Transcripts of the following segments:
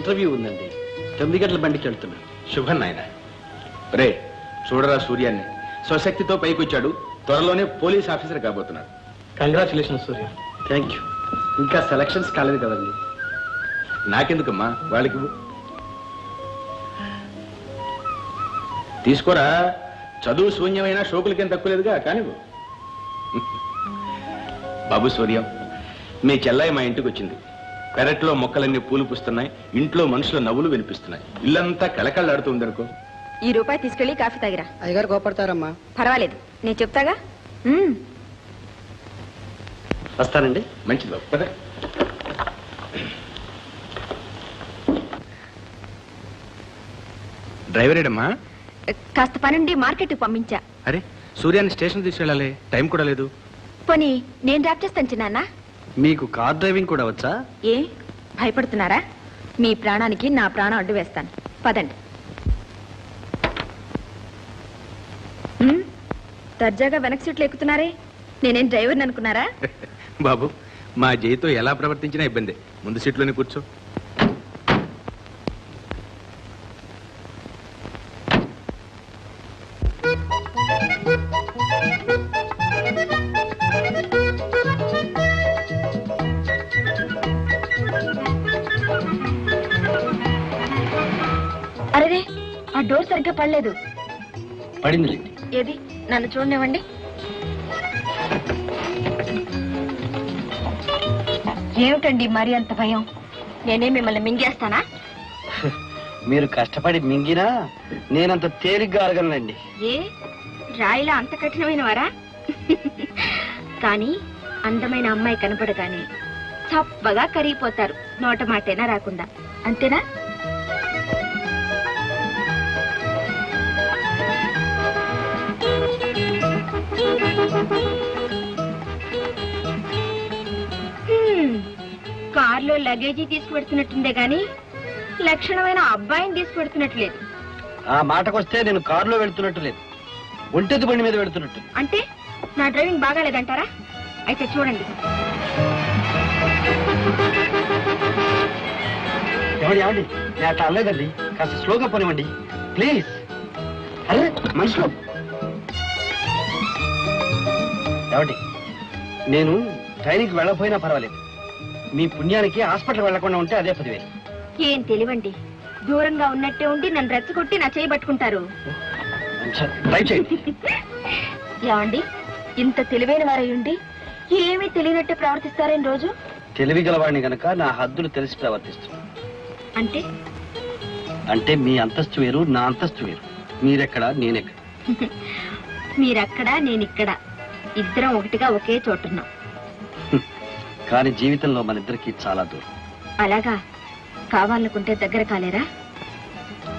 Interview ఉందండి. 9 గంటల బండికి వెళ్తున్నా. శుభం నాయన. రే చూడరా, సూర్యాన్ని స్వశక్తితో పైకొచ్చాడు. త్వరలోనే పోలీస్ ఆఫీసర్ కాబోతున్నాడు. కంగ్రాచులేషన్ సూర్య. Thank you. ఇంకా సెలక్షన్స్ కాలేదు కదండి. నాకెందుకమ్మా, వాళ్ళకి తీసుకోరా. చదువు శూన్యమైన షోకులకేం తక్కువలేదుగా. కానీ బాబు సూర్యం, మీ చెల్లాయి మా ఇంటికి వచ్చింది. పెరట్లో మొక్కలన్నీ పూలు పూస్తున్నాయి, ఇంట్లో మనుషుల నవ్వులు వినిపిస్తున్నాయి, ఇల్లంతా కళకళలాడుతుంది అనుకో. ఈ రూపాయి తీసుకెళ్లి కాఫీ తాగిరా. అయ్యగారు కోపడతారమ్మా. పర్వాలేదు, నేను చెప్తాగా. వస్తానండి. మంచిది బాబు, పద. డ్రైవర్ ఏడమ్మా? కాస్త పనుండి మార్కెట్ పంపించా. అరే, సూర్యాన్ని స్టేషన్ తీసుకెళ్ళాలి, టైం కూడా లేదు. పోనీ నేను డ్రాప్ చేస్తాను చిన్నాన్న. మీకు కార్ డ్రైవింగ్ కూడా వచ్చా? ఏ భయపడుతున్నారా? మీ ప్రాణానికి నా ప్రాణం అడ్డు వేస్తాను. పదండి. దర్జాగా వెనక్ సీట్లు ఎక్కుతున్నారే, నేనేం డ్రైవర్ని అనుకున్నారా? బాబు, మా జైతో ఎలా ప్రవర్తించినా ఇబ్బంది. ముందు సీట్లోనే కూర్చో. అరే, ఆ డోర్ సరిగ్గా పడలేదు. పడింది. ఏది, నన్ను చూడనివ్వండి. ఏమిటండి మరి అంత భయం? నేనే మిమ్మల్ని మింగేస్తానా? మీరు కష్టపడి మింగినా నేనంత తేలిగ్గా అరగలండి. ఏ రాయిలా అంత కఠినమైన వారా? కానీ అందమైన అమ్మాయి కనపడగానే చప్పగా కరిగిపోతారు, నోట మాటేనా రాకుండా. అంతేనా? కార్లో లగేజీ తీసుకుపెడుతున్నట్టుందే గాని లక్షణమైన అబ్బాయిని తీసుకుపెడుతున్నట్లేదు. ఆ మాటకొస్తే నేను కారులో వెళ్తున్నట్టు లేదు, ఒంటెద్దు బండి మీద వెళ్తున్నట్టు. అంటే నా డ్రైవింగ్ బాగాలేదంటారా? అయితే చూడండి. ఏమండి, నేను అట్లా అనలేదండి. కాస్త స్లోగా పోనివ్వండి ప్లీజ్. అరే మనుషులు, ఏమండి, నేను ట్రైనింగ్కి వెళ్ళకపోయినా పర్వాలేదు. మీ పుణ్యానికి హాస్పిటల్ వెళ్లకుండా ఉంటే అదే 10,000. ఏం తెలివండి, దూరంగా ఉన్నట్టే ఉండి నన్ను రెచ్చగొట్టి నా చేయి పట్టుకుంటారు. ట్రై చేయండి. ఏమండి, ఇంత తెలివైన వారయ్యుండి ఏమీ తెలియనట్టు ప్రవర్తిస్తారేం రోజు? తెలివి గలవాడిని గనక నా హద్దులు తెలిసి ప్రవర్తిస్తున్నాను. అంటే అంటే మీ అంతస్తు వేరు, నా అంతస్తు వేరు. మీరెక్కడ, నేనెక్కడ. మీరక్కడ, నేనిక్కడ, ఇద్దరం ఒకటిగా ఒకే చోటున్నాం. కానీ జీవితంలో మన ఇద్దరికి చాలా దూరం. అలాగా? కావాలనుకుంటే దగ్గర కాలేరా?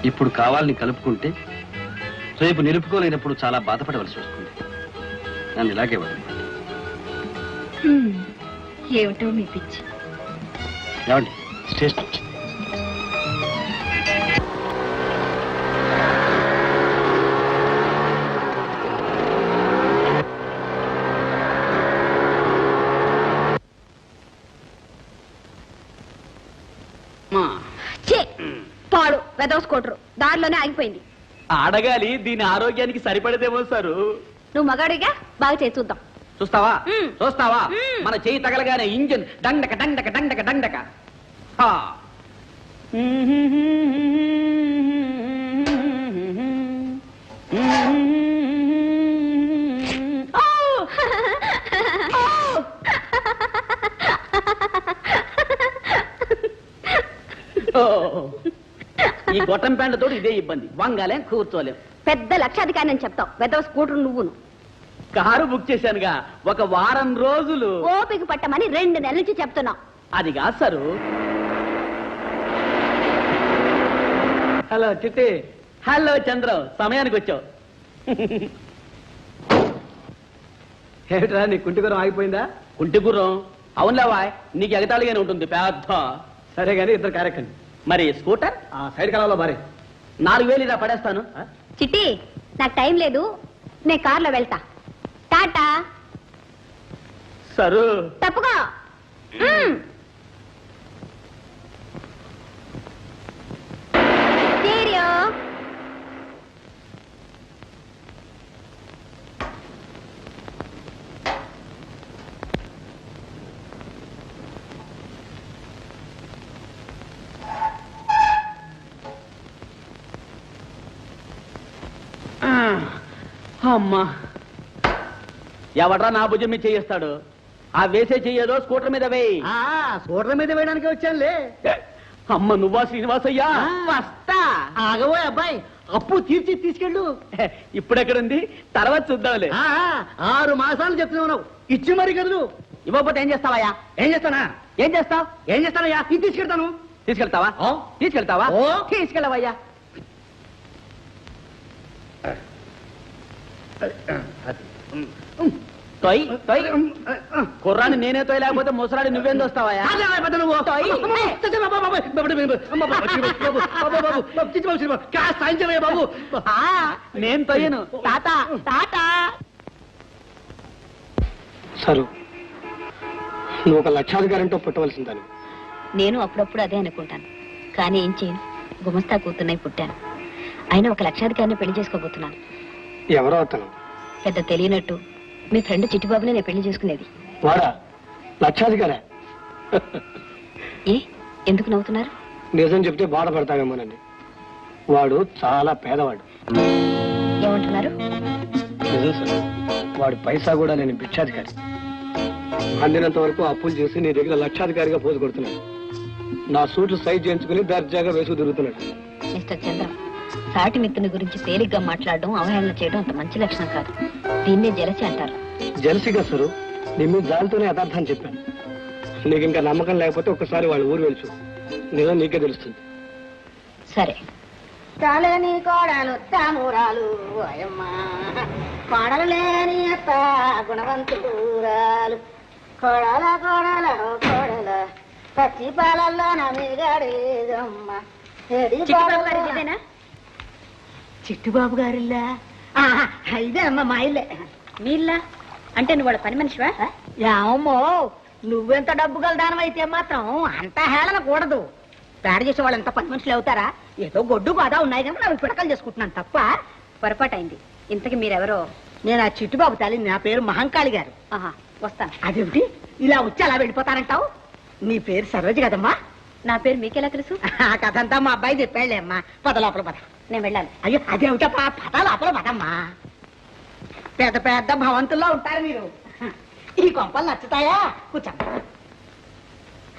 ఇప్పుడు కావాలని కలుపుకుంటే రేపు నిలుపుకోలేనప్పుడు చాలా బాధపడవలసి వస్తుంది. నన్ను ఇలాగే వదిలిపెట్టండి. ఏమిటో మీ పిచ్చి. ఏమండి, స్టేషన్ వచ్చింది. పాడు వెదోసుకోటరు దారిలోనే ఆగిపోయింది. అడగాలి, దీని ఆరోగ్యానికి సరిపడదేమో సారు. నువ్వు మగాడిగా బాగా చేసి చూద్దాం. చూస్తావా చూస్తావా? మన చేయి తగలగానే ఇంజిన్ డండక డండక డండక డండక. ఈ గొట్టం ప్యాంటుతో ఇదే ఇబ్బంది, వంగాలేం కూర్చోలేం. పెద్ద లక్షాధికారి అని చెప్తావు, వెదవ స్కూటర్ నువ్వును. కారు బుక్ చేశానుగా, ఒక వారం రోజులు ఓపిక పట్టమని 2 నెలల నుంచి చెప్తున్నావు. అది కాదు సారు. హలో చిట్టి. హలో చంద్రం, సమయానికి వచ్చావు. ఏమిట్రా, నీ కుంటిగురం ఆగిపోయిందా? కుంటిగురం? అవునులేవా, నీకు ఎగతాళిగానే ఉంటుంది పెద్ద. సరే గానీ ఇద్దరు కార్యక్రమం. మరి స్కూటర్ ఆ సైడ్ కాలంలో మరి 4,000 ఇలా పడేస్తాను. చిట్టి, నాకు టైం లేదు, నేను కార్లో వెళ్తా. టాటా. సరు తప్పుగా. అయ్యో అమ్మా ఎవడ్రా నా భుజం మీద చేయిస్తాడు? ఆ వేసే చెయ్యేదో స్కూటర్ మీద వేయి. స్కూటర్ మీద వేయడానికి వచ్చానులే. అమ్మ నువ్వా శ్రీనివాసయ్యా? వస్తా. ఆగబోయ్ అబ్బాయి, అప్పు తీర్చి తీసుకెళ్ళు. ఇప్పుడెక్కడుంది? తర్వాత చూద్దాంలే. 6 మాసాలు చెప్తున్నావు, ఇచ్చి మరి కదలు. ఇవ్వకపోతే ఏం చేస్తావయ్యా? ఏం చేస్తానా? ఏం చేస్తావు? ఏం చేస్తానయ్యా? ఇది తీసుకెళ్తాను. తీసుకెళ్తావా? తీసుకెళ్తావా? తీసుకెళ్ళవయ్యా. తొయ్ తొయ్. కుర్రాన్ని నేనే తొయ్, లేకపోతే ముసరాడి నువ్వేం దోస్తావయ్యా? నేను తొయ్యను. తాత తాత. సరు, నువ్వు ఒక లక్షాధికారంతో పుట్టవలసిందని. నేను అప్పుడప్పుడు అదే అనుకుంటాను, కానీ ఏం చేయను, గుమస్తా కూతున్నాయి పుట్టాను. అయినా ఒక లక్షాధికారిని పెళ్లి చేసుకోబోతున్నాను. ఎవరో అతను? పెద్ద తెలియనట్టు మీ ఫ్రెండ్ చిట్టిబాబునే నేను పెళ్లి చేసుకునేది. వాడా లక్షాధికారా? ఏ ఎందుకు నవ్వుతున్నారు? నిజం చెప్తే బాధపడతావేమోనండి. వాడు చాలా పేదవాడు. ఏమంటున్నారు? నిజం సార్, వాడు పైసా కూడా లేని భిక్షాధికారి. అందినంత వరకు అప్పులు చేసి నీ దగ్గర లక్షాధికారిగా పోజు కొడుతున్నాడు. నా సూట్లు సైజ్ చేయించుకుని దర్జాగా వేసుకు తిరుగుతున్నాడు. మిస్టర్ చంద్ర, సాటి మిత్రుని గురించి తేలిగ్గా మాట్లాడడం, అవహేళన చేయడం అంత మంచి లక్షణం కాదు. దీన్నే జలసి అంటారు. జలసిగా సరు, నీ మీద దానితోనే యథార్థాన్ని చెప్పాను. నీకు ఇంకా నమ్మకం లేకపోతే ఒక్కసారి వాళ్ళ ఊరు వెళ్ళి చూడు, నిజం నీకే తెలుస్తుంది. సరే. చాలని కోడలు తామురాలు కోడలు లేని అత్త గుణవంతురాలు కోడల కోడల కోడల పచ్చి పాలల్లో నమిగాడేదమ్మ. చిట్టుబాబు గారిల్లా? ఇదే అమ్మ మా ఇల్లే. మీ ఇల్లా అంటే నువ్వు వాళ్ళ పని మనిషివా? ఏమో, నువ్వెంత డబ్బు గలదానమైతే మాత్రం అంత హేళన కూడదు. పేడ చేసే వాళ్ళు ఎంత పని మనుషులు అవుతారా? ఏదో గొడ్డు బాధ ఉన్నాయి కనుక నాకు పిడకలు చేసుకుంటున్నాను తప్ప. పొరపాటైంది. ఇంతకి మీరెవరో? నేను ఆ చిట్టుబాబు తల్లి, నా పేరు మహంకాళి గారు. ఆహా, వస్తాను. అదేమిటి ఇలా వచ్చి అలా వెళ్ళిపోతానంటావు? నీ పేరు సరోజ కదమ్మా? నా పేరు మీకెలా తెలుసు? ఆ కథ అంతా మా అబ్బాయి చెప్పాడులే అమ్మా. పద లోపల పద. నేను వెళ్ళాలి. అయ్యో అదేమిటప్పా, పద లోపల పదమ్మా. పెద్ద పెద్ద భవంతుల్లో ఉంటారు మీరు. ఈ కొంపలు నచ్చుతాయా? కూర్చోమ్మా.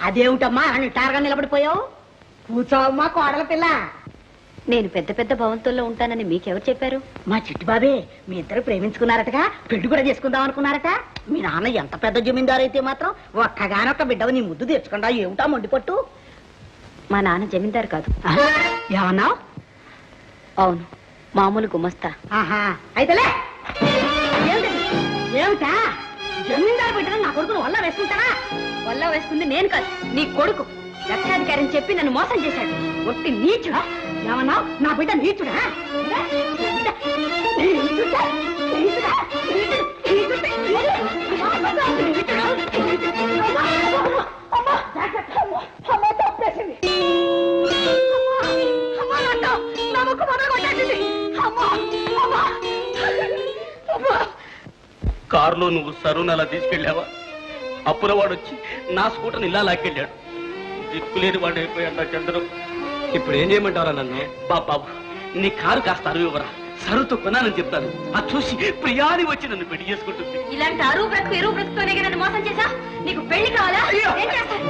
అదేమిటమ్మా నిటారుగా నిలబడిపోయావు? కూర్చోమ్మా కోడల పిల్ల. నేను పెద్ద పెద్ద భవంతుల్లో ఉంటానని మీకెవరు చెప్పారు? మా చిట్టుబాబే. మీ ఇద్దరు ప్రేమించుకున్నారటగా, పెళ్లి కూడా చేసుకుందాం అనుకున్నారట. మీ నాన్న ఎంత పెద్ద జమీందారు అయితే మాత్రం ఒక్కగానొక్క బిడ్డవు నీ ముద్దు తెచ్చుకుండా ఏమిటా మొండిపట్టు? మా నాన్న జమీందారు కాదు. ఏమన్నావు? అవును, మామూలు గుమస్తా. ఆహా, అయితేలే. ఏమిటా జమీందారు బిడ్డను నా కొడుకును వల్ల వేసుకుంటారా? వల్ల వేసుకుంది నేను కాదు, నీ కొడుకు. లక్షాధికారిని చెప్పి నన్ను మోసం చేశాడు. ఒట్టి నీచుడా? ఏమన్నావు? నా బిడ్డ నీచుడా? కారులో నువ్వు సరువును అలా తీసుకెళ్ళావా? అప్పుల వాడు వచ్చి నా స్కూటర్ని ఇలా లాక్కెళ్ళాడు. దిక్కులేని వాడు అయిపోయాడు చంద్రం. ఇప్పుడు ఏం చేయమంటారా నన్ను? బాబు, నీ కారు కాస్త అరువు ఇవ్వరా, సరువుతో కొనాలని చెప్తాను. అది చూసి ప్రియాని వచ్చి నన్ను పెళ్లి చేసుకుంటుంది. ఇలాంటి అరువు బ్రతుకు ఎరువు బ్రతుకుతోనే నన్ను మోసం చేశా. నీకు పెళ్లి కావాలా? ఏం చేస్తావు?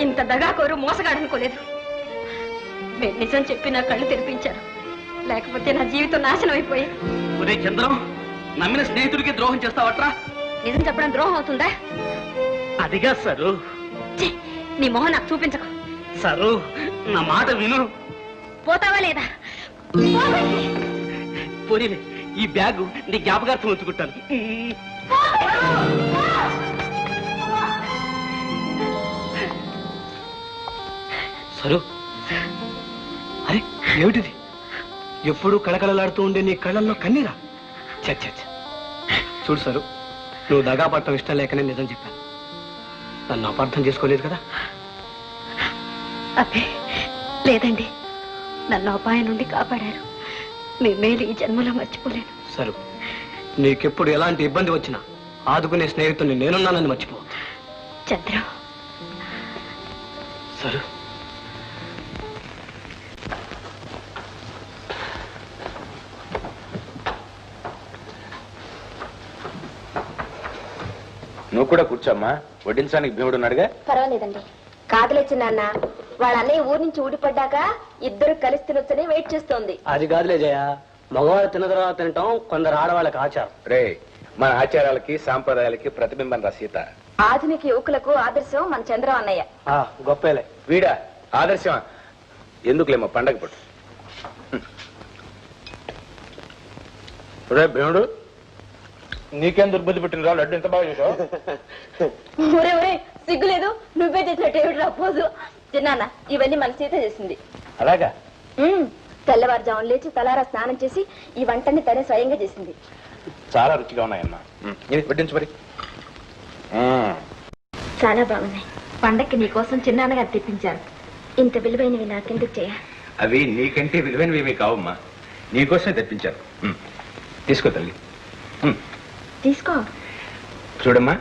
ఇంత దగాకోరు మోసగాడనుకోలేదు. మీరు నిజం చెప్పి నా కళ్ళు తెరిపించారు, లేకపోతే నా జీవితం నాశనం అయిపోయి. ఒరే చంద్రం, నమ్మిన స్నేహితుడికి ద్రోహం చేస్తావట్రా? నిజం చెప్పడం ద్రోహం అవుతుందా? అదిగా సరు. నీ మొహం నాకు చూపించకు. సరు, నా మాట విను. పోతావా లేదా? పోనీలే, ఈ బ్యాగు నీ జ్ఞాపకార్థం ఉంచుకుంటాను. సరు, అరే ఏమిటిది? ఎప్పుడు కళకళలాడుతూ ఉండే నీ కళ్ళల్లో కన్నీరా? చచ్చ చూడు సరు, నువ్వు దగా పట్టడం ఇష్టం లేకనే నిజం చెప్పాను. నన్ను అపార్థం చేసుకోలేదు కదా? అబ్బే లేదండి, నన్ను అపాయం నుండి కాపాడారు. మీ మేలు ఈ జన్మలో మర్చిపోలేను. సరే, నీకెప్పుడు ఎలాంటి ఇబ్బంది వచ్చినా ఆదుకునే స్నేహితుడిని నేనున్నానని మర్చిపో. చంద్ర. సరే. నువ్వు కూడా కూర్చోమ్మా, వడ్డించడానికి భీముడు ఉన్నాడుగా. పర్వాలేదండి. కాదులేచి నాన్న, వాళ్ళ అన్నయ్య ఊరి నుంచి ఊడిపడ్డాక ఇద్దరు కలిసి తినొచ్చని వెయిట్ చేస్తోంది. అది కాదులే జయ, మగవాళ్ళు తిన్న తర్వాత తినటం కొందరు ఆడవాళ్ళకి ఆచారం. రే, మన ఆచారాలకి సాంప్రదాయాలకి ప్రతిబింబం రా సీత. ఆధునిక యువకులకు ఆదర్శం మన చంద్రం అన్నయ్య. గొప్పలే. వీడా ఆదర్శమా? ఎందుకులేమో పండగ పుట్టు. రే భీముడు, నీకేం దుర్బుద్ధి పుట్టినరా? లడ్డు ఎంత బాగా చేసావు. ఒరే ఒరే, సిగ్గులేదు, నువ్వే చేసినట్టు ఏమిటి పోజు. చిన్నాన్న, ఇవన్నీ మన సీత చేసింది. అలాగా? తెల్లవారుజామున లేచి తలారా స్నానం చేసి ఈ వంటని తనే స్వయంగా చేసింది. చాలా రుచిగా ఉన్నాయమ్మా. వడ్డించు మరి. చాలా బాగున్నాయి. పండక్కి నీకోసం చిన్నాన్నగారు తెప్పించారు. ఇంత విలువైనవి నాకెందుకు చేయ? అవి నీకంటే విలువైనవి కావమ్మా, నీకోసమే తెప్పించారు. తీసుకో తల్లి. తీసుకో. చూడమ్మా,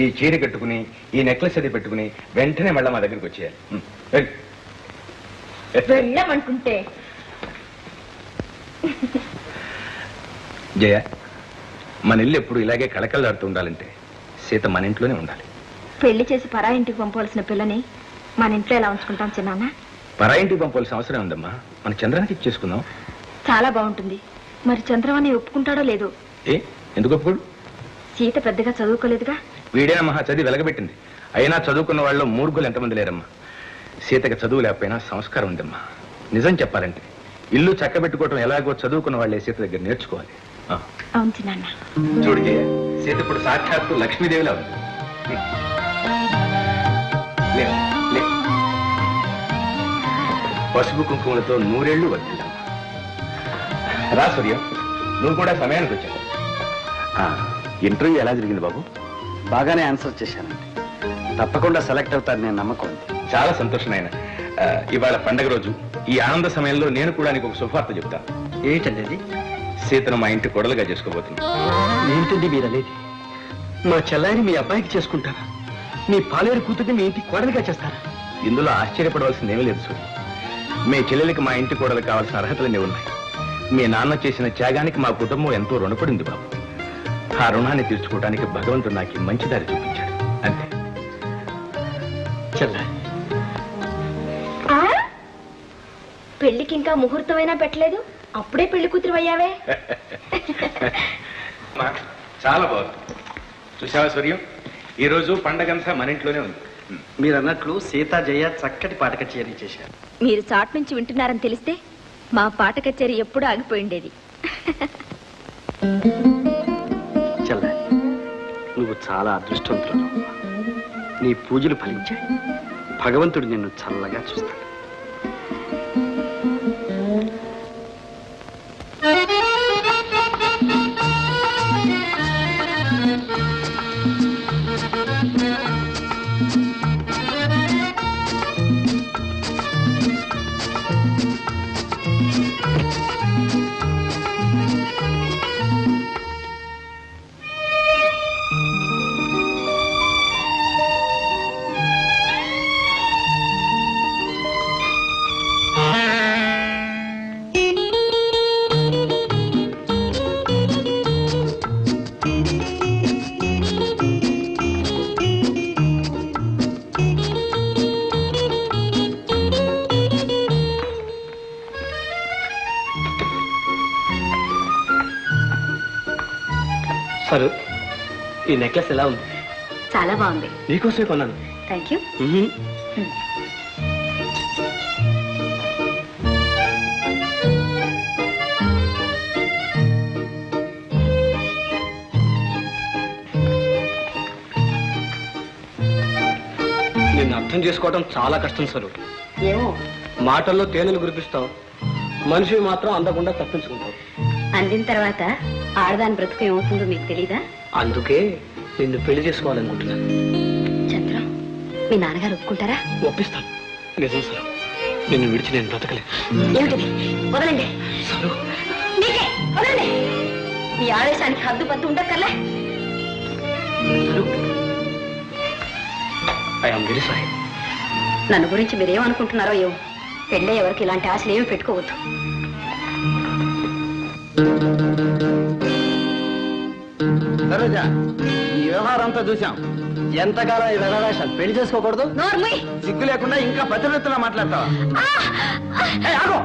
ఈ చీర కట్టుకుని ఈ నెక్లెస్ అది పెట్టుకుని వెంటనే మళ్ళా మా దగ్గరికి వచ్చేయాలి. వెళ్ళమంటుంటే జయ, మన ఇల్లు ఎప్పుడు ఇలాగే కళకళలాడుతూ ఉండాలంటే సీత మన ఇంట్లోనే ఉండాలి. పెళ్లి చేసి పరా ఇంటికి పంపవలసిన పిల్లని మన ఇంట్లో ఎలా ఉంచుకుంటాం చిన్నాన్న? పరా ఇంటికి పంపాల్సిన అవసరం ఉందమ్మా, మన చంద్రానికి ఇచ్చేసుకుందాం. చాలా బాగుంటుంది. మరి చంద్రమని ఒప్పుకుంటాడో లేదో? ఎందుకు ఒప్పుకోడు? సీత పెద్దగా చదువుకోలేదుగా. వీడైనా మహా చదివి వెలగబెట్టింది. అయినా చదువుకున్న వాళ్ళు మూర్ఖులు ఎంతమంది లేరమ్మా. సీతకి చదువు లేకపోయినా సంస్కారం ఉందమ్మా. నిజం చెప్పాలంటే ఇల్లు చక్కబెట్టుకోవటం ఎలాగో చదువుకున్న వాళ్ళే సీత దగ్గర నేర్చుకోవాలి. అవును చిన్నాన్న. చూడు జయ, సీత ఇప్పుడు సాక్షాత్తు లక్ష్మీదేవిలా ఉంది. పసుపు కుంకుమలతో నూరేళ్లు వర్తిల్లాం. రా సూర్యం, నువ్వు కూడా సమయానికి వచ్చావు. ఇంటర్వ్యూ ఎలా జరిగింది బాబు? బాగానే ఆన్సర్ చేశానండి. తప్పకుండా సెలెక్ట్ అవుతారు, నేను నమ్మకం ఉంది. చాలా సంతోషం ఆయన. ఇవాళ పండగ రోజు ఈ ఆనంద సమయంలో నేను కూడా నీకు ఒక శుభవార్త చెప్తాను. ఏంటండి అది? సీతను మా ఇంటి కొడలుగా చేసుకోబోతున్నా. ఏంటండి మీరు అనేది? మా చెల్లాయిని మీ అబ్బాయికి చేసుకుంటారా? మీ పాలేరు కూతుర్ని మీ ఇంటికి కోడలిగా చేస్తారా? ఇందులో ఆశ్చర్యపడవలసిందేమీ లేదు సూర్యం. మీ చెల్లెలకి మా ఇంటి కోడలు కావాల్సిన అర్హతలన్నీ ఉన్నాయి. మీ నాన్న చేసిన త్యాగానికి మా కుటుంబం ఎంతో రుణపడింది బాబు. ఆ రుణాన్ని తీర్చుకోవడానికి భగవంతుడు నాకు మంచి దారి చూపించాడు, అంతే. చెల్లాయి, పెళ్లికి ఇంకా ముహూర్తమైనా పెట్టలేదు, అప్పుడే పెళ్లి కూతురు అయ్యావే. చాలా బాగుంది. చూసావా సూర్యం, ఈ రోజు పండగంతా మన ఇంట్లోనే ఉంది. మీరు అన్నట్లు సీత జయ చక్కటి పాట కచేరీ చేశారు. మీరు చాట్ నుంచి వింటున్నారని తెలిస్తే మా పాట కచేరీ ఎప్పుడూ ఆగిపోయిండేది. చెల్లాయి, నువ్వు చాలా అదృష్టవంతులు. నీ పూజలు ఫలించాయి. భగవంతుడు నిన్ను చల్లగా చూస్తాడు. సరే, ఈ నెక్లెస్ ఎలా ఉంది? చాలా బాగుంది. నీకోసమే కొన్నాను. Thank you. నిన్ను అర్థం చేసుకోవడం చాలా కష్టం సరు. ఏమో, మాటల్లో తేనెలు గురిపిస్తావు, మనిషి మాత్రం అందకుండా తప్పించుకుంటావు. అందిన తర్వాత ఆడదాని బ్రతుకు ఏమవుతుందో మీకు తెలీదా? అందుకే నిన్ను పెళ్లి చేసుకోవాలనుకుంటున్నాను. చంద్రం, మీ నాన్నగారు ఒప్పుకుంటారా? ఒప్పిస్తాను. నిజం సార్. నిన్ను విడిచి నేను బ్రతకలేదు. ఏమిటది? వదలండి. మీకే వదలండి. మీ ఆవేశానికి హద్దు పద్దు ఉండక్కర్లే. I'm very sorry. నన్ను గురించి మీరేమనుకుంటున్నారో ఏమో. పెళ్ళే ఎవరికి ఇలాంటి ఆశలు ఏమి పెట్టుకోవద్దు. సరోజా, ఈ వ్యవహారం అంతా చూసాం. ఎంతకాలం ఈ వెధవేషాలు? పెళ్లి చేసుకోకూడదు? నోర్మూయ్. సిగ్గు లేకుండా ఇంకా పతివ్రతలా మాట్లాడతావా? ఆగో.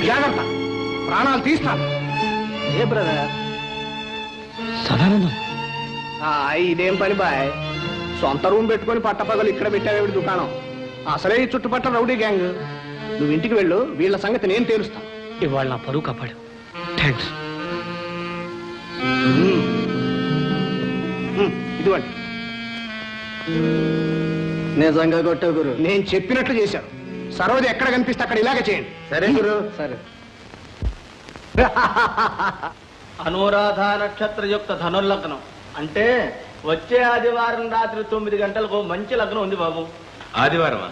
జాగ్రత్త, ప్రాణాలు తీస్తాను. ఏ బ్రదర్? సదానందం, ఇదేం పని బాయ్? సొంత రూమ్ పెట్టుకొని పట్టపగలు ఇక్కడ పెట్టావేమిటి దుకాణం? అసలే ఈ చుట్టుపక్కల రౌడీ గ్యాంగ్. నువ్వు ఇంటికి వెళ్ళు, వీళ్ళ సంగతి నేను తేలుస్తాను. ఇవాళ నా పరువు కాపాడు. థ్యాంక్స్. ఇదివ్వండి. నిజంగా కొట్టావు గురు. నేను చెప్పినట్లు చేశాను. సరోజ ఎక్కడ కనిపిస్తే అక్కడ ఇలాగే చేయండి. సరే గురు. సరే. అనురాధ నక్షత్రయుక్త ధనుర్లగ్నం అంటే వచ్చే ఆదివారం రాత్రి 9 గంటలకు మంచి లగ్నం ఉంది బాబు. ఆదివారమా?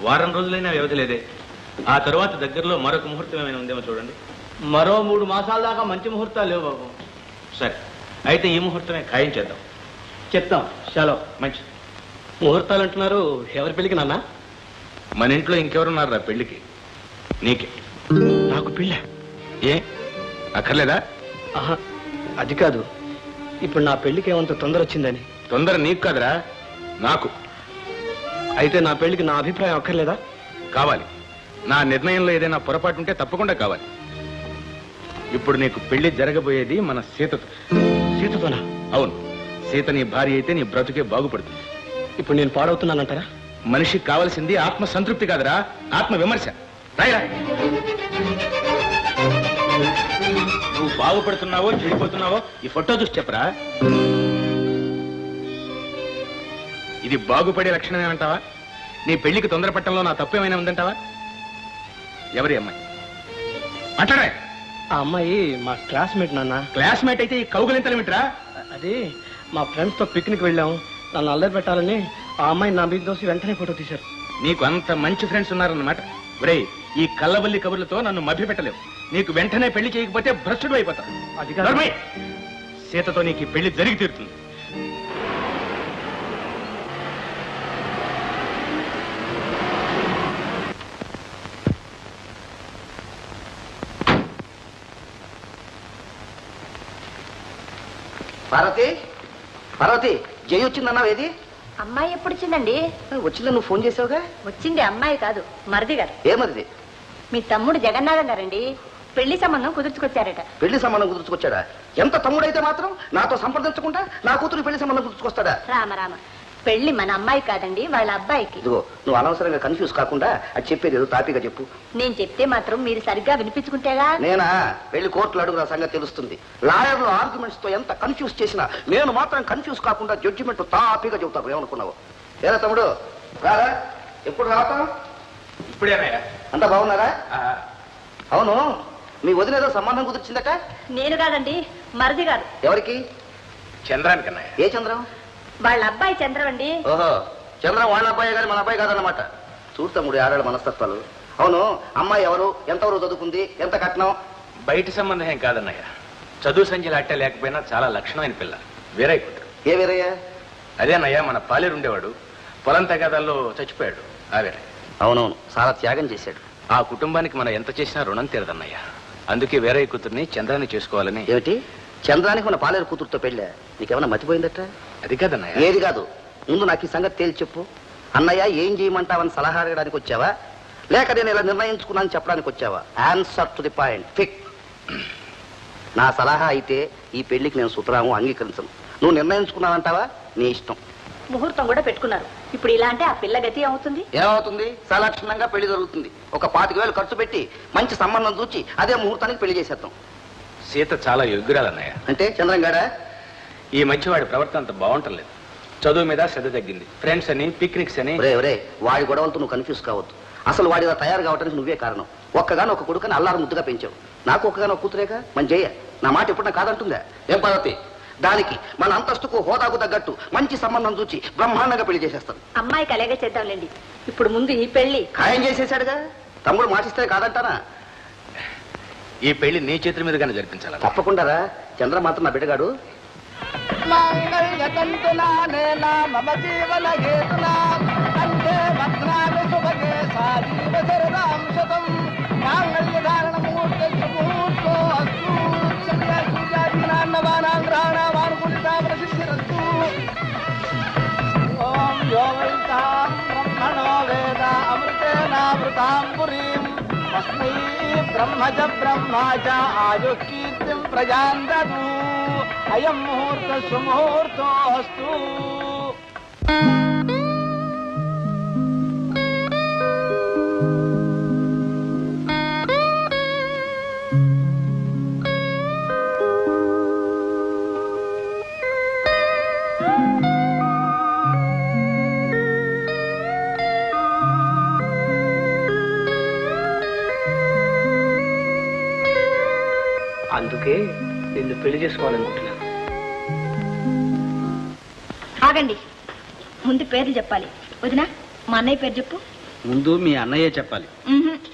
వారం రోజులైనా వ్యవధి లేదే. ఆ తరువాత దగ్గరలో మరొక ముహూర్తం ఏమైనా ఉందేమో చూడండి. మరో 3 మాసాల దాకా మంచి ముహూర్తాలు లేవు బాబు. సరే, అయితే ఈ ముహూర్తమే ఖాయం చేద్దాం. చెప్తాం. సెలవు. మంచి ముహూర్తాలు అంటున్నారు. ఎవరి పెళ్లికి నాన్న? మన ఇంట్లో ఇంకెవరున్నారు రా పెళ్లికి? నీకే. నాకు పెళ్ళ? ఏ అక్కర్లేదా? ఆహా, అది కాదు. ఇప్పుడు నా పెళ్లికి ఏమంత తొందర వచ్చిందని. తొందర నీకు కాదురా, నాకు. అయితే నా పెళ్లికి నా అభిప్రాయం అక్కర్లేదా? కావాలి. నా నిర్ణయంలో ఏదైనా పొరపాటు ఉంటే తప్పకుండా కావాలి. ఇప్పుడు నీకు పెళ్లి జరగబోయేది మన సీతతో. సీతతోనా? అవును, సీత నీ భార్య అయితే నీ బ్రతుకే బాగుపడుతుంది. ఇప్పుడు నేను పాడవుతున్నానంటారా? మనిషికి కావలసింది ఆత్మ సంతృప్తి కాదురా, ఆత్మ విమర్శ. రాయిరా. నువ్వు బాగుపడుతున్నావో చెడిపోతున్నావో ఈ ఫోటో చూసి చెప్పరా. ఇది బాగుపడే లక్షణమే అంటావా? నీ పెళ్లికి తొందరపట్టంలో నా తప్పేమైనా ఉందంటావా? ఎవరి అమ్మాయి? మాట్లాడే. ఆ అమ్మాయి మా క్లాస్మేట్ నాన్న. క్లాస్మేట్ అయితే ఈ కౌగులింతలు వింటరా? అది మా ఫ్రెండ్స్ తో పిక్నిక్ వెళ్ళాం. నన్ను అల్లరి పెట్టాలని ఆ అమ్మాయి నా మీద దోసి వెంటనే ఫోటో తీశారు. నీకు అంత మంచి ఫ్రెండ్స్ ఉన్నారన్నమాట. ఒరేయ్, ఈ కల్లబల్లి కబుర్లతో నన్ను మభ్య పెట్టలేవు. నీకు వెంటనే పెళ్లి చేయకపోతే భ్రష్టుడు అయిపోతావు. అది కాదు. సీతతో నీకు ఈ పెళ్లి జరిగి తీరుతుంది. పార్వతి, పార్వతి, జై వచ్చిందన్నావు. ఏది అమ్మాయి ఎప్పుడు వచ్చిందండి? వచ్చిందా? నువ్వు ఫోన్ చేసావుగా. వచ్చింది అమ్మాయి కాదు, మరిది గారు. ఏమది? మీ తమ్ముడు జగన్నాథం గారండి. పెళ్లి సంబంధం కుదుర్చుకొచ్చారట. పెళ్లి సంబంధం కుదుర్చుకొచ్చాడా? ఎంత తమ్ముడైతే మాత్రం నాతో సంప్రదించకుండా నా కూతురు పెళ్లి సంబంధం కుదుర్చుకొస్తాడా? రామ రామ, పెళ్లి మన అమ్మాయి కాదండి, వాళ్ళ అబ్బాయికి. ఇదిగో, నువ్వు అనవసరంగా కన్ఫ్యూజ్ కాకుండా అది చెప్పేది ఏదో తాపిగా చెప్పు. నేను చెప్తే మాత్రం మీరు సరిగ్గా వినిపించుకుంటేగా. నేనా? వెళ్ళి కోర్టులో అడుగు, నా సంగతి తెలుస్తుంది. లాయర్లు ఆర్గ్యుమెంట్స్ తో ఎంత కన్ఫ్యూజ్ చేసినా నేను మాత్రం కన్ఫ్యూజ్ కాకుండా జడ్జిమెంట్ తాపిగా చెబుతాను. ఏమనుకున్నావు? ఏరా తమ్ముడు, రారా. ఎప్పుడు రావటం? ఇప్పుడేనాయా? అంతా బాగున్నారా? అవును, మీ వదిన ఏదో సంబంధం కుదిర్చిందట. నేను కాదండి, మరిది గారు. ఎవరికి? చంద్రానికన్నాయా? ఏ చంద్రం? వాళ్ళ అబ్బాయి చంద్రం అండి. ఓహో, చంద్రం వాళ్ళ అబ్బాయి కానీ మన అబ్బాయి కాదన్నమాట. చూడు తమ్ముడు, ఆడాళ్ళ మనస్తత్వాలు. అవును, అమ్మాయి ఎవరు? ఎంతవరకు చదువుకుంది? ఎంత కట్నం? బయట సంబంధం ఏం కాదన్నయ్య. చదువు సంఖ్యలు అట్టే లేకపోయినా చాలా లక్షణమైన పిల్ల. వీరయ్య కూతురు. ఏ వీరయ్య? అదేనయ్యా, మన పాలేరు ఉండేవాడు, పొలం తగాదాల్లో చచ్చిపోయాడు. ఆ వీరయ్య. అవునవును, చాలా త్యాగం చేశాడు. ఆ కుటుంబానికి మనం ఎంత చేసినా రుణం తీరదన్నయ్య. అందుకే వీరయ్య కూతుర్ని చంద్రాన్ని చేసుకోవాలని. ఏమిటి? చంద్రానికి మన పాలేరు కూతురుతో పెళ్ళా? నీకేమన్నా మతిపోయిందట? అది కాదన్నయ్య. ఏది కాదు, ముందు నాకు ఈ సంగతి తేల్చి చెప్పు. అన్నయ్య ఏం చేయమంటావని సలహా అడగడానికి వచ్చావా, లేక నేను ఇలా నిర్ణయించుకున్నాను చెప్పడానికి వచ్చావా? ఆన్సర్ టు ది పాయింట్, ఫిక్. నా సలహా అయితే ఈ పెళ్లికి నేను సుతరాము అంగీకరించను. నువ్వు నిర్ణయించుకున్నావంటావా? నీ ఇష్టం. ముహూర్తం కూడా పెట్టుకున్నారు. ఇప్పుడు ఇలా అంటే ఆ పిల్ల గతి ఏమవుతుంది? ఏమవుతుంది? సలక్షణంగా పెళ్లి జరుగుతుంది. ఒక 25,000 ఖర్చు పెట్టి మంచి సంబంధం చూచి అదే ముహూర్తానికి పెళ్లి చేసేద్దాం. సీత చాలా యోగ్యురాలన్నయ్య. అంటే చంద్రంగాడా? ఈ మధ్య వాడి ప్రవర్తన అంత బాగుంటలేదు. చదువు మీద శ్రద్ధ తగ్గింది. ఫ్రెండ్స్ అని, పిక్నిక్స్ అని. ఒరే వాడి గొడవలతో నువ్వు కన్ఫ్యూజ్ కావద్దు. అసలు వాడి ఇలా తయారు కావడానికి నువ్వే కారణం. ఒక్కగానో ఒక కొడుకుని అల్లారు ముద్దుగా పెంచావు. నాకు ఒక్కగానో కూతురేగా మన జయ. నా మాట ఎప్పుడు నాకు కాదంటుందా? ఏం పార్వతి? దానికి మన అంతస్తుకు హోదాకు తగ్గట్టు మంచి సంబంధం చూచి బ్రహ్మాండంగా పెళ్లి చేసేస్తాను. అమ్మాయికి అలాగే చేద్దాంలేండి. ఇప్పుడు ముందు ఈ పెళ్లి ఖాయం చేసేసాడుగా. తమ్ముడు మాటిస్తే కాదంటానా? ఈ పెళ్లి నీ చేతుల మీదుగానే జరిపించాలి. తప్పకుండా రా. చంద్ర మాత్రం నా బిడ్డగాడు. బ్రహ్మజ బ్రహ్మాజ ఆయు కీర్తిం ప్రజాన్ దదు అయం ముహూర్త సుముహూర్తోస్తు. అందుకే నిన్ను పెళ్లి చేసుకోవాలనుకుంటున్నాను. ఆగండి, ముందు పేర్లు చెప్పాలి. వదినా, మా అన్నయ్య పేరు చెప్పు. ముందు మీ అన్నయ్యే చెప్పాలి.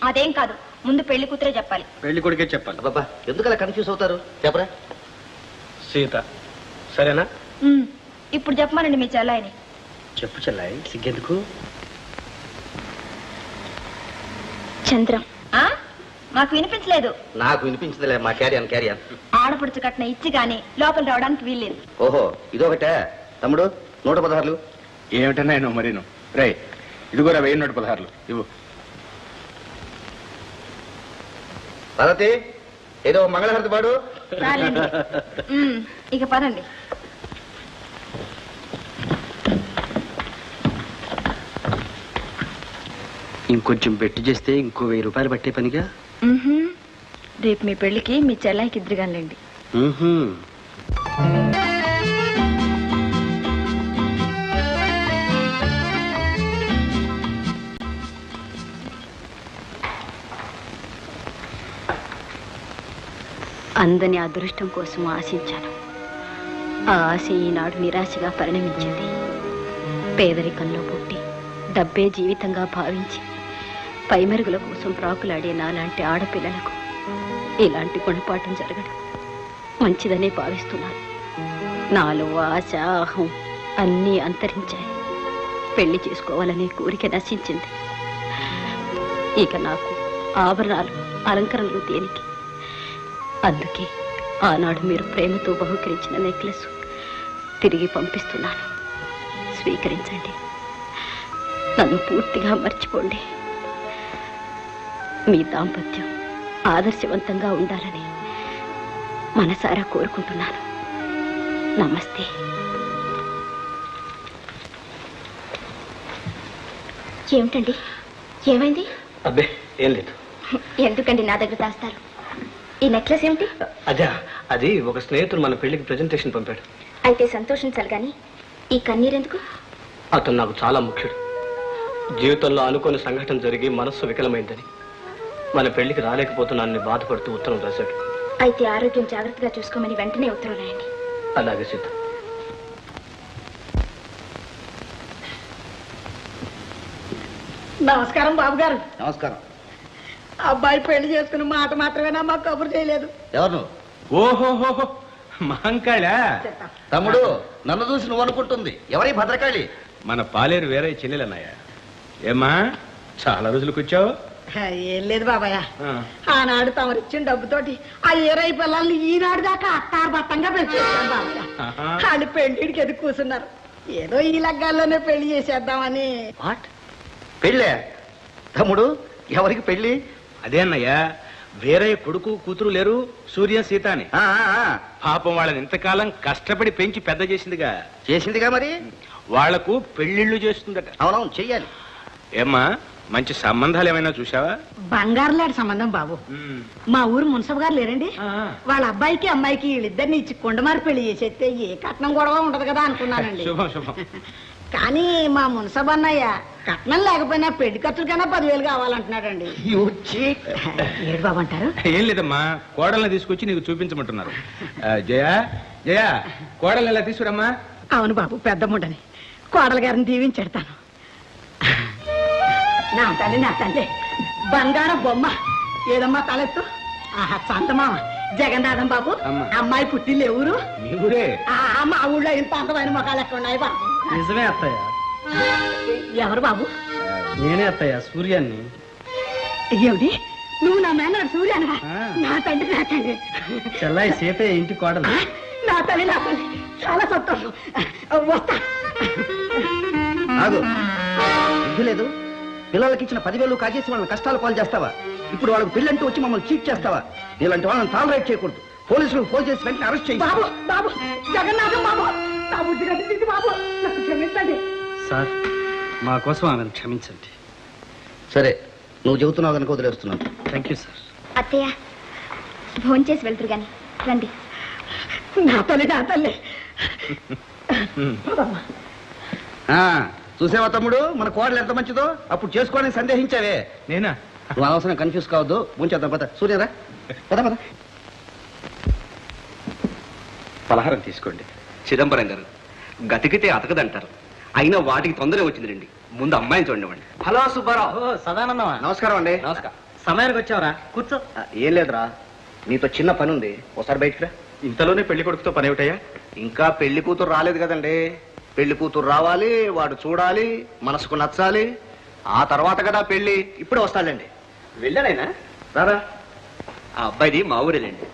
అదేం కాదు, ముందు పెళ్లి కూతురే చెప్పాలి. పెళ్లి కొడుకే చెప్పాలి. బాబా ఎందుకలా కన్ఫ్యూజ్ అవుతారు? చెప్పరా. సీత, సరేనా? ఇప్పుడు చెప్పమానండి మీ చెల్లాయిని. చెప్పు చెల్లాయి, సిగ్గెందుకు? చంద్రం. మాకు వినిపించలేదు. నాకు వినిపించదులే. మా క్యారియన్ ఆడపడుచు కట్న ఇచ్చి గాని లోపల రావడానికి వీల్లేదు. ఓహో ఇదొకటే. తమ్ముడు 116. ఏమిటన్నా నువ్వు మరీను? రై ఇదిగోరా 1116 ఇవ్వు. పార్వతి ఏదో మంగళహారతి పాడు. చాలండి. ఇక పదండి. ఇంకొంచెం బెట్టు చేస్తే ఇంకో 1000 రూపాయలు పట్టే పనిగా. రేపు మీ పెళ్లికి మీ చెల్లాయికి ఇద్దరుగానండి. అందని అదృష్టం కోసం ఆశించాను. ఆ ఆశ ఈనాడు నిరాశగా పరిణమించింది. పేదరికంలో పుట్టి డబ్బే జీవితంగా భావించి పైమెరుగుల కోసం ప్రాకులాడే నాలాంటి ఆడపిల్లలకు ఇలాంటి గుణపాఠం జరగడం మంచిదనే భావిస్తున్నాను. నాలో ఆశ, అహం అన్నీ అంతరించాయి. పెళ్లి చేసుకోవాలనే కోరిక నశించింది. ఇక నాకు ఆభరణాలు, అలంకరణలు దేనికి? అందుకే ఆనాడు మీరు ప్రేమతో బహుకరించిన నెక్లెస్ తిరిగి పంపిస్తున్నాను. స్వీకరించండి. నన్ను పూర్తిగా మర్చిపోండి. మీ దాంపత్యం ఆదర్శవంతంగా ఉండాలని మనసారా కోరుకుంటున్నాను. నమస్తే. ఏమిటండి, ఏమైంది? అబ్బే ఏం లేదు. ఎందుకండి నా దగ్గర దాస్తారు? ఈ నెక్లెస్ ఏమిటి? అది ఒక స్నేహితుడు మన పెళ్లికి ప్రెజెంటేషన్ పంపాడు. అయితే సంతోషించాలి కానీ ఈ కన్నీరెందుకు? అతను నాకు చాలా ముఖ్యుడు. జీవితంలో అనుకోని సంఘటన జరిగి మనస్సు వికలమైందని మన పెళ్లికి రాలేకపోతున్నానని బాధపడుతూ ఉత్తరం రాశాడు. అయితే ఆరోగ్యం జాగ్రత్తగా చూసుకోమని వెంటనే ఉత్తరం రాయండి. అలాగే సీత. నమస్కారం బాబు గారు. నమస్కారం. అబ్బాయి పెళ్లి చేసుకున్న మాట మాత్రమేనా మాకు కబురు చేయలేదు? ఎవరు? ఓహోహోహో మహంకాళా. తమ్ముడు నన్ను చూసి నువ్వు అనుకుంటుంది ఎవరి భద్రకాళి? మన పాలేరు వేరే చెల్లెలన్నాయా? ఏమ్మా చాలా రోజులకు వచ్చావు? ఏం లేదు బాబాయ్. ఆనాడు తమరిచ్చిన డబ్బుతోటి ఆ 20 పిల్లల్ని ఈనాడు దాకా అత్తారు బట్టంగా పెంచేసాను బాబాయ్. వాళ్ళు పెళ్లిడికి ఎదుగు కూర్చున్నారు. ఏదో ఈ లగ్గాల్లోనే పెళ్లి చేసేద్దామని. వాట్? పెళ్ళే? తమ్ముడు ఎవరికి పెళ్లి? అదే అన్నయ్యా, వేరే కొడుకు కూతురు లేరు, సూర్య సీత అని. పాపం వాళ్ళని ఇంతకాలం కష్టపడి పెంచి పెద్ద చేసిందిగా. చేసిందిగా మరి. వాళ్లకు పెళ్లిళ్ళు చేస్తుందట. అవునవును చెయ్యాలి. ఏమ్మా మంచి సంబంధాలు ఏమైనా చూసావా? బంగారులాడి సంబంధం బాబు. మా ఊరు మున్సబ్ గారు లేరండి, వాళ్ళ అబ్బాయికి అమ్మాయికి వీళ్ళిద్దరిని ఇచ్చి కొండమారి పెళ్లి చేసేస్తే ఏ కట్నం గొడవ ఉండదు కదా అనుకున్నానండి. శుభం శుభం. కానీ మా మున్సబ్ అన్నయ్య కట్నం లేకపోయినా పెళ్లి ఖర్చులకైనా 10,000 కావాలంటున్నాడండి. ఏడు బాబు అంటారు? ఏం లేదమ్మా, కోడల్ని తీసుకొచ్చి నీకు చూపించమంటున్నారు. జయా జయా, కోడల్ని ఎలా తీసుకురమ్మా. అవును బాబు, పెద్ద ముండని కోడల గారిని దీవించెడతాను. నా తల్లి బంగారం బొమ్మ ఏదమ్మా తలెత్తు. ఆహా చందమామ జగన్నాథం బాబు, అమ్మాయి పుట్టిల్లు ఎవరు? మా ఊళ్ళో ఇంత అందమైన మొఖాలు ఎక్కడ ఉన్నాయి బాబు? నిజమే అత్తయ్య. ఎవరు బాబు? నేనే అత్తయ్య, సూర్యాన్ని. ఏమిటి నువ్వు నా మేనడు సూర్యానుగా? నా తండ్రి నా తండ్రి చెల్లాయి సీతే ఇంటి కోడలు. నా తల్లి చాలా సంతోషం. వస్తా. లేదు, పిల్లలకి ఇచ్చిన 10,000 కాజేసి వాళ్ళని కష్టాలు పాలు చేస్తావా? ఇప్పుడు వాళ్ళకి పెళ్ళంటూ వచ్చి మమ్మల్ని చీట్ చేస్తావా? ఇలాంటి వాళ్ళని టాలరేట్ చేయకూడదు. పోలీసులకు ఫోన్ చేసి వెంటనే అరెస్ట్ చేయి. బాబు బాబు జగన్నాథం బాబు, నా బుద్ధి కట్టింది బాబు, నాకు క్షమించండి. సార్, మా కోసం ఆమెను క్షమించండి. సరే, నువ్వు చెబుతున్నావు కనుక వదిలేస్తున్నాను. Thank you sir. అత్తయ్య భోంచేసి వెళ్తురు గాని రండి. నా తల్లి చూసావా తమ్ముడు, మన కోడలు ఎంత మంచిదో? అప్పుడు చేసుకోవడానికి సందేహించావే. నేనా? నువ్వు అనవసరం కన్ఫ్యూజ్ కావద్దు. ముంచేద్దాం పద. సూర్యరా పద పద. పలహారం తీసుకోండి. చిదంబరం గారు, గతికితే అతకదంటారు, అయినా వాటికి తొందరగా వచ్చిందిలేండి. ముందు అమ్మాయిని చూడండి. హలో సుబ్బారావు. సదానందమా? నమస్కారం అండి. నమస్కారం. సమయానికి వచ్చావరా? కూర్చో. ఏం లేదురా, నీతో చిన్న పని ఉంది, ఒకసారి బయటికి రా. ఇంతలోనే పెళ్లి కొడుకుతో పని ఏమిటయ్యా? ఇంకా పెళ్లి కూతురు రాలేదు కదండి. పెళ్లి కూతురు రావాలి, వాడు చూడాలి, మనసుకు నచ్చాలి, ఆ తర్వాత కదా పెళ్లి. ఇప్పుడే వస్తాడండి. వెళ్ళాడైనా? రారా. ఆ అబ్బాయిది మా ఊరేలేండి.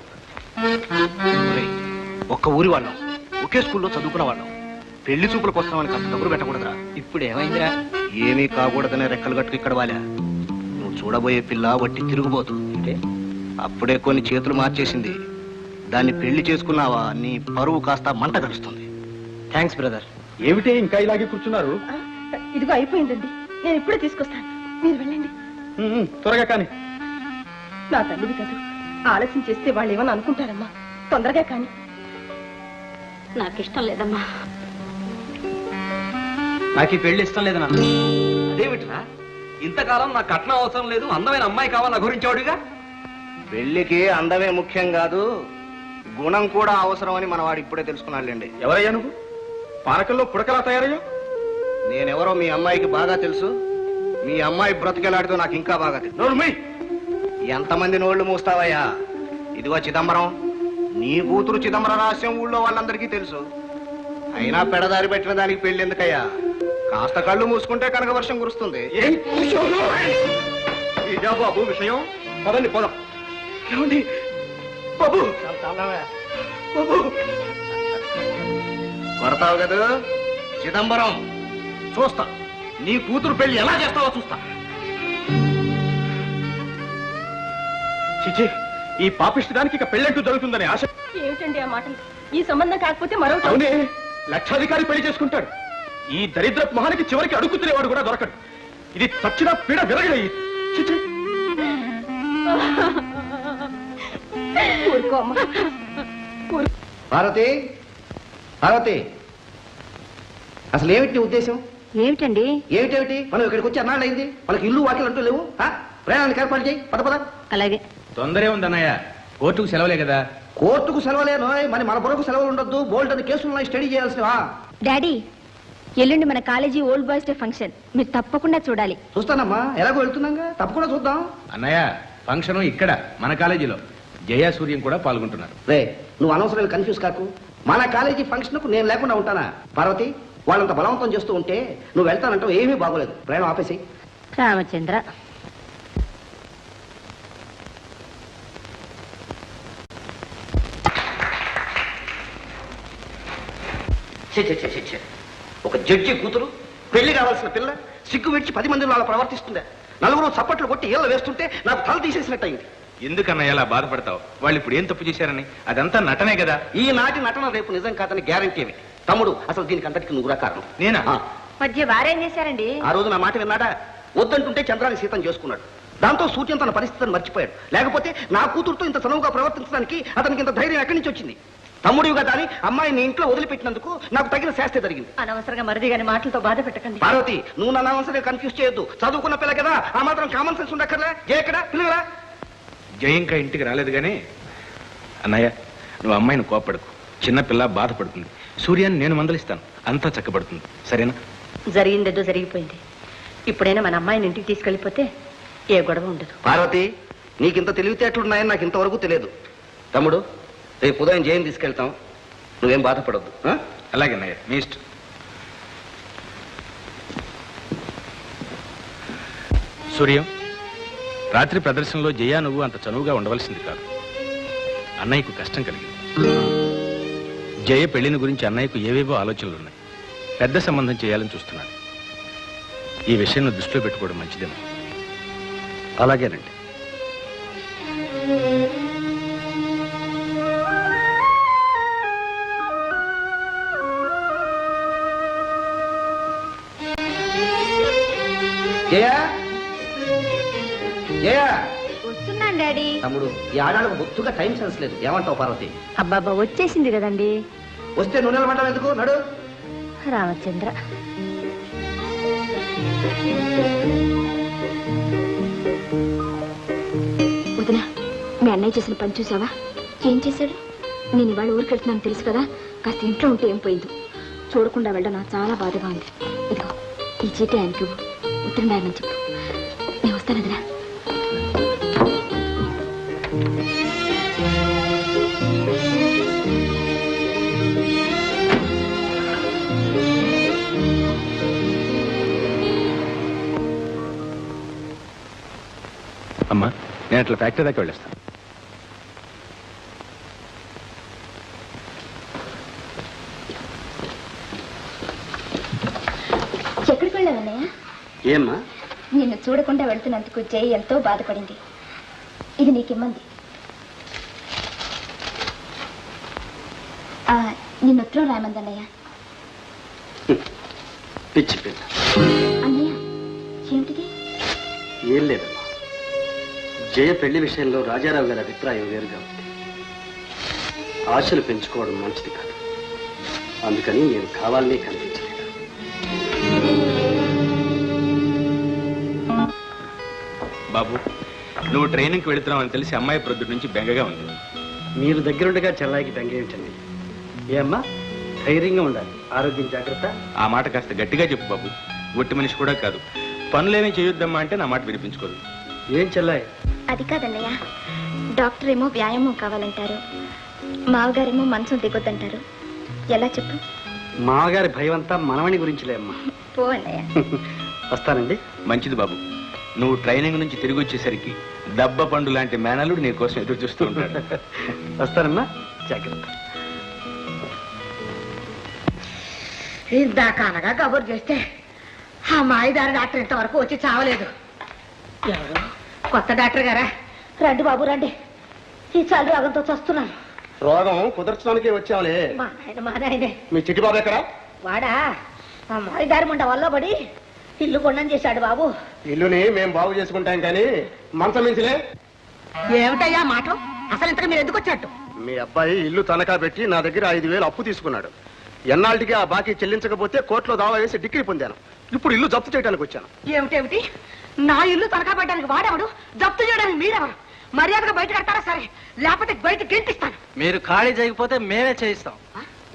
ఒక్క ఊరి వాళ్ళం, ఒకే స్కూల్లో చదువుకున్న వాళ్ళం. పెళ్లి చూపులకు వస్తామని కాస్త కబురు పెట్టకూడదురా. ఇప్పుడు ఏమైందిరా? ఏమీ కాకూడదనే రెక్కలు గట్టుకు ఇక్కడ వాలా. నువ్వు చూడబోయే పిల్ల వట్టి తిరుగుబోతు. అప్పుడే కొన్ని చేతులు మార్చేసింది. దాన్ని పెళ్లి చేసుకున్నావా నీ పరువు కాస్త మంట కలుస్తుంది. Thanks brother. ఏమిటి ఇంకా ఇలాగే కూర్చున్నారు? ఇదిగో అయిపోయిందండి, నేను ఇప్పుడే తీసుకొస్తాను, మీరు వెళ్ళండి. త్వరగా కానీ. నా తల్లిది కాదు, ఆలస్యం చేస్తే వాళ్ళు ఏమని అనుకుంటారమ్మా, తొందరగా కానీ. నాకు ఇష్టం లేదమ్మా. నాకు ఈ పెళ్లి ఇష్టం లేదు నాన్న. అదేమిట్రా, ఇంతకాలం నాకు కట్నం అవసరం లేదు, అందమైన అమ్మాయి కావాలని గురించాడుగా. పెళ్లికి అందమే ముఖ్యం కాదు, గుణం కూడా అవసరం అని మన వాడు ఇప్పుడే తెలుసుకున్నాడులేండి. ఎవరయ్యా నువ్వు? పానకంలో పుడకలా తయారయ్యో. నేనెవరో మీ అమ్మాయికి బాగా తెలుసు. మీ అమ్మాయి బ్రతికెలాడితో నాకు ఇంకా బాగా తెలుసు. నోర్మై, ఎంతమంది నోళ్లు మూస్తావయ్యా? ఇదిగో చిదంబరం, నీ కూతురు చిదంబరం రహస్యం ఊళ్ళో వాళ్ళందరికీ తెలుసు. అయినా పెడదారి పెట్టిన దానికి పెళ్లి ఎందుకయ్యా? కాస్త కళ్ళు మూసుకుంటే కనుక వర్షం కురుస్తుంది. ఇదా బాబు విషయం? పదండి పోదాం. ఏమండి బాబు? బాబు కొడతావు కదా చిదంబరం, చూస్తా నీ కూతురు పెళ్లి ఎలా చేస్తావో చూస్తా. చిచి, ఈ పాపిష్టడానికి ఇక పెళ్ళంటూ జరుగుతుందని ఆశ. ఏమిటండి ఆ మాటలు? ఈ సంబంధం కాకపోతే మరొకటి. అవునే, లక్షాధికారి పెళ్లి చేసుకుంటాడు. ఈ దరిద్ర మొహానికి చివరికి అడుగుతునేవాడు కూడా దొరకడు. ఇది చచ్చిన పీడ విరగడయ్యి. చిచి. పార్వతి, పార్వతి, అసలు ఏమిటి నీ ఉద్దేశం? ఏమిటండి? ఏమిటేమిటి? మనం ఇక్కడికి వచ్చి అన్నాళ్ళు అయింది, మనకి ఇల్లు వాకిలు అంటూ లేవు. ప్రయాణానికి ఏర్పాటు చేయి. పద పద. అలాగే. తొందరే ఉందన్నయ్య, కోర్టుకు సెలవులే కదా. కోర్టుకు సెలవులేనో, మరి మన బుర్రకు సెలవులు ఉండొద్దు. బోల్డ్ అని కేసులు స్టడీ చేయాల్సినవా? డాడీ, ఎల్లుండి మన college old boys day function, మీరు తప్పకుండా చూడాలి. చూస్తానమ్మా, ఎలాగో వెళ్తున్నాగా, తప్పకుండా చూద్దాం. అన్నయ్య, ఫంక్షన్ ఇక్కడ మన కాలేజీలో జయ సూర్యం కూడా పాల్గొంటున్నారు. రే, నువ్వు అనవసరం కన్ఫ్యూజ్ కాకు. మన కాలేజీ ఫంక్షన్ కు నేను లేకుండా ఉంటానా? పార్వతి, వాళ్ళంత బలవంతం చేస్తూ ఉంటే నువ్వు వెళ్తానంటావు, ఏమీ బాగోలేదు. ప్రయాణం ఆపేసి. రామచంద్ర, ఒక జడ్జి కూతురు, పెళ్లి కావాల్సిన పిల్ల, సిగ్గు విడిచి 10 మందిలో అలా ప్రవర్తిస్తుందా? నలుగురు చప్పట్లు కొట్టి ఏళ్ళు వేస్తుంటే నాకు తల తీసేసినట్టయింది. ఎందుకన్నయ్య అలా బాధపడతావు? వాళ్ళు ఇప్పుడు ఏం తప్పు చేశారని? అదంతా నటనే కదా. ఈనాటి నటన రేపు నిజం కాదని గ్యారంటీ ఏమి? తమ్ముడు, అసలు దీనికి అంతటికి నువ్వురా కారణం. నేనా? మధ్య వారేం చేశారండి? ఆ రోజు నా మాట విన్నాడా? వద్దంటుంటే చంద్రాన్ని సీతం చేసుకున్నాడు. దాంతో సూర్యం తన పరిస్థితిని మర్చిపోయాడు. లేకపోతే నా కూతురుతో ఇంత చనువుగా ప్రవర్తించడానికి అతనికి ఇంత ధైర్యం ఎక్కడి నుంచి వచ్చింది? తమ్ముడివి కదా అని అమ్మాయిని ఇంట్లో వదిలిపెట్టినందుకు నాకు తగిన శాస్తి జరిగింది. అనవసరంగా మరిది గారి మాటలతో బాధ పెట్టకండి. పార్వతి, నువ్వు నన్ను అనవసరంగా కన్ఫ్యూజ్ చేయొద్దు. చదువుకున్న పిల్ల కదా, ఆ మాత్రం కామన్ సెన్స్ ఉండక్కర్లే. ఎక్కడ పిల్లరా? జయ ఇంకా ఇంటికి రాలేదు కానీ అన్నయ్య, నువ్వు అమ్మాయిని కోపడకు. చిన్నపిల్ల బాధపడుతుంది. సూర్యాన్ని నేను మందలిస్తాను, అంతా చక్కబడుతుంది. సరేనా? జరిగిందేదో జరిగిపోయింది. ఇప్పుడైనా మన అమ్మాయిని ఇంటికి తీసుకెళ్ళిపోతే ఏ గొడవ ఉండదు. పార్వతి, నీకింత తెలివితేటలున్నాయని నాకు ఇంతవరకు తెలియదు. తమ్ముడు, రేపు ఉదయం జయం తీసుకెళ్తాం. నువ్వేం బాధపడొద్దు. అలాగే అన్నయ్య, మీ ఇష్టం. సూర్యం, రాత్రి ప్రదర్శనలో జయ నువ్వు అంత చనువుగా ఉండవలసింది కాదు. అన్నయ్యకు కష్టం కలిగింది. జయ పెళ్లిని గురించి అన్నయ్యకు ఏవేవో ఆలోచనలున్నాయి. పెద్ద సంబంధం చేయాలని చూస్తున్నాడు. ఈ విషయాన్ని దృష్టిలో పెట్టుకోవడం మంచిదేమో. అలాగేనండి. జయా, జయా, వస్తున్నాను డాడీ. తమ్ముడు, ఈ ఆడాలకు బొత్తుగా టైం సెన్స్ లేదు. ఏమంటావు పార్వతి? అబ్బాబ్బా, వచ్చేసింది కదండి. వస్తే నువ్వు నిలబడ్డావు ఎందుకు? నడు. రామచంద్ర, వదిన, మీ అన్నయ్య చేసిన పని చూసావా? ఏం చేశాడు? నేను ఇవాళ ఊరికి వెళ్తున్నాను తెలుసు కదా, కాస్త ఇంట్లో ఉంటే ఏం పోయింది. చూడకుండా వెళ్ళడం నాకు చాలా బాధగా ఉంది. ఇదిగో ఈ చీటీ ఆయనకి ఉత్తరం రాయమని చెప్పు. నేను వస్తాను వదినా. అమ్మా, నేను అట్లా ఫ్యాక్టరీ దాకా వెళ్ళేస్తాను. ఎక్కడికి వెళ్ళావన్నయ్య? ఏమ్మా? నిన్ను చూడకుండా వెళ్తున్నందుకు జై ఎంతో బాధపడింది. ఇది నీకిమ్మంది. నిన్ను ఉత్తరం రాయమంది అన్నయ్య. పిచ్చి పిల్ల. అన్నయ్య, ఏమిటిది? ఏం లేదమ్మా, జయ పెళ్లి విషయంలో రాజారావు గారి అభిప్రాయం వేరుగా ఉంది. ఆశలు పెంచుకోవడం మంచిది కాదు. అందుకని నేను కావాలనే కనిపించలేదు. బాబు, నువ్వు ట్రైనింగ్కి వెళుతున్నావు అని తెలిసి అమ్మాయి ప్రొద్దుటి నుంచి బెంగగా ఉంది. మీరు దగ్గరుండగా చెల్లాయికి బెంగ ఏమిటండి? ఏమ్మా, ధైర్యంగా ఉండాలి. ఆరోగ్యం జాగ్రత్త. ఆ మాట కాస్త గట్టిగా చెప్పు బాబు. ఒట్టి మనిషి కూడా కాదు. పనులేమీ చేయొద్దమ్మా అంటే నా మాట వినిపించుకోదు. ఏం చెల్లాయి? అది కాదన్నయ్య, డాక్టర్ ఏమో వ్యాయామం కావాలంటారు, మావగారేమో మనసు దిగొద్దంటారు. ఎలా చెప్పు? మామగారి భయం అంతా మనవణి గురించిలే అమ్మా. పో అన్నయ్య. వస్తానండి. మంచిది బాబు. నువ్వు ట్రైనింగ్ నుంచి తిరిగి వచ్చేసరికి దబ్బ పండు లాంటి మేనలుడు నీ కోసం ఎదురు చూస్తూ ఉంటాడు. వస్తానమ్మా, జాగ్రత్త. ఇందాక అనగా కబురు చేస్తే ఆ మాయిదారి డాక్టర్ ఇంతవరకు వచ్చి చావలేదు. ఎవరు? కొత్త డాక్టర్ గారా? రండి బాబు రండి. ఈ చలి రోగంతో చస్తున్నాను. రోగం కుదర్చడానికే వచ్చావులే. మా నాయనే. మీ చిట్టి బాబు ఎక్కడ? వాడా ఆ మాయిదారి ముండ వల్ల పడి ఇల్లు కొండం చేశాడు బాబు. ఇల్లుని మేము బాగు చేసుకుంటాం కానీ మంచం మించలే. ఏమిటయ్యా మాట? అసలు ఇంతకు మీరు ఎందుకు వచ్చినట్టు? మీ అబ్బాయి ఇల్లు తనఖా పెట్టి నా దగ్గర 5,000 అప్పు తీసుకున్నాడు. ఎన్నాళ్ళకి ఆ బాకీ చెల్లించకపోతే కోర్టులో దావా వేసి డిగ్రీ పొందాను. ఇప్పుడు ఇల్లు జప్తు చేయడానికి వచ్చాను. ఏమిటేమిటి? నా ఇల్లు తనఖా పెట్టడానికి వాడేవాడు, జప్తు చేయడానికి మీరెవరు? మర్యాదగా బయట కట్టారా సరే, లేకపోతే బయట గెంటిస్తాను. మీరు ఖాళీ చేయకపోతే మేమే చేయిస్తాం.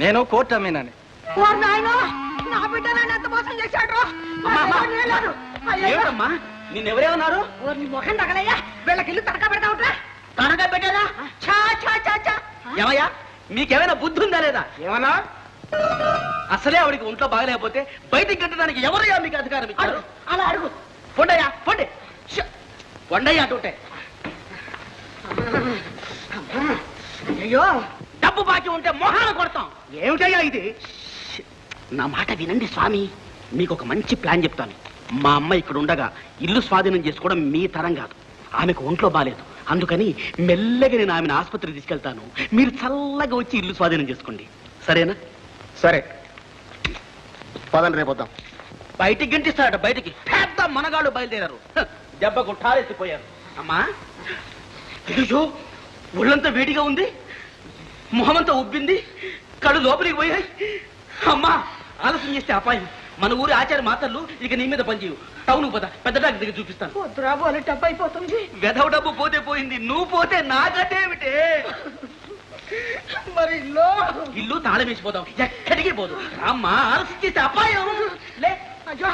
నేను కోర్టు అమ్మేనని. ఓర్ నాయనా, నా బిడ్డ నన్ను ఎంత మోసం చేశాడు. ఏమిటమ్మా, నిన్నెవరేమన్నారు? నీ ముఖం తగలయ్యా, వీళ్ళకి ఇల్లు తనఖా పెడతా ఉంటా. తనగా పెట్టారా? ఛా ఛా ఛా ఛా. ఏమయ్యా, మీకేమైనా బుద్ధి ఉందా లేదా? ఏమన్నా? అసలే ఆవిడికి ఒంట్లో బాగలేకపోతే బయటికి కట్టడానికి ఎవరయ్యా మీకు అధికారం ఇచ్చారు? అలా అడుగు. పొండయ్యా, పొండి. పొండయ్యా అంటుంటే. అయ్యో, డబ్బు బాకీ ఉంటే మొహాన కొడతాం. ఏమిటయ్యా ఇది? నా మాట వినండి స్వామి, మీకు ఒక మంచి ప్లాన్ చెప్తాను. మా అమ్మ ఇక్కడ ఉండగా ఇల్లు స్వాధీనం చేసుకోవడం మీ తరం కాదు. ఆమెకు ఒంట్లో బాలేదు, అందుకని మెల్లగా నేను ఆమెను ఆసుపత్రికి తీసుకెళ్తాను. మీరు చల్లగా వచ్చి ఇల్లు స్వాధీనం చేసుకోండి, సరేనా? సరే, పదండి, రేపు వద్దాం. బయటికి గంటిస్తాడట, బయటికి పెద్ద మనగాళ్ళు బయలుదేరారు. దెబ్బకు ఠారెత్తిపోయారు. అమ్మా అయ్యో, ఒళ్ళంతా వేడిగా ఉంది, మొహమంతా ఉబ్బింది, కళ్ళు లోపలికి పోయాయి. అమ్మా ఆలస్యం చేస్తే అపాయం. మన ఊరి ఆచార మాతర్లు ఇక నీ మీద పనిచేయు. టౌన్ పద, పెద్ద డాక్టర్ దగ్గర చూపిస్తాను. వద్దురా బోలే డబ్బు అయిపోతుంది. వెధవ డబ్బు పోతే పోయింది, నువ్వు పోతే నాకటేమిటే. మరి ఇల్లు తాళం వేసిపోతాం, ఎక్కడికి పోదు. అమ్మా ఆలస్యం చేస్తే అపాయం. లే అయ్యో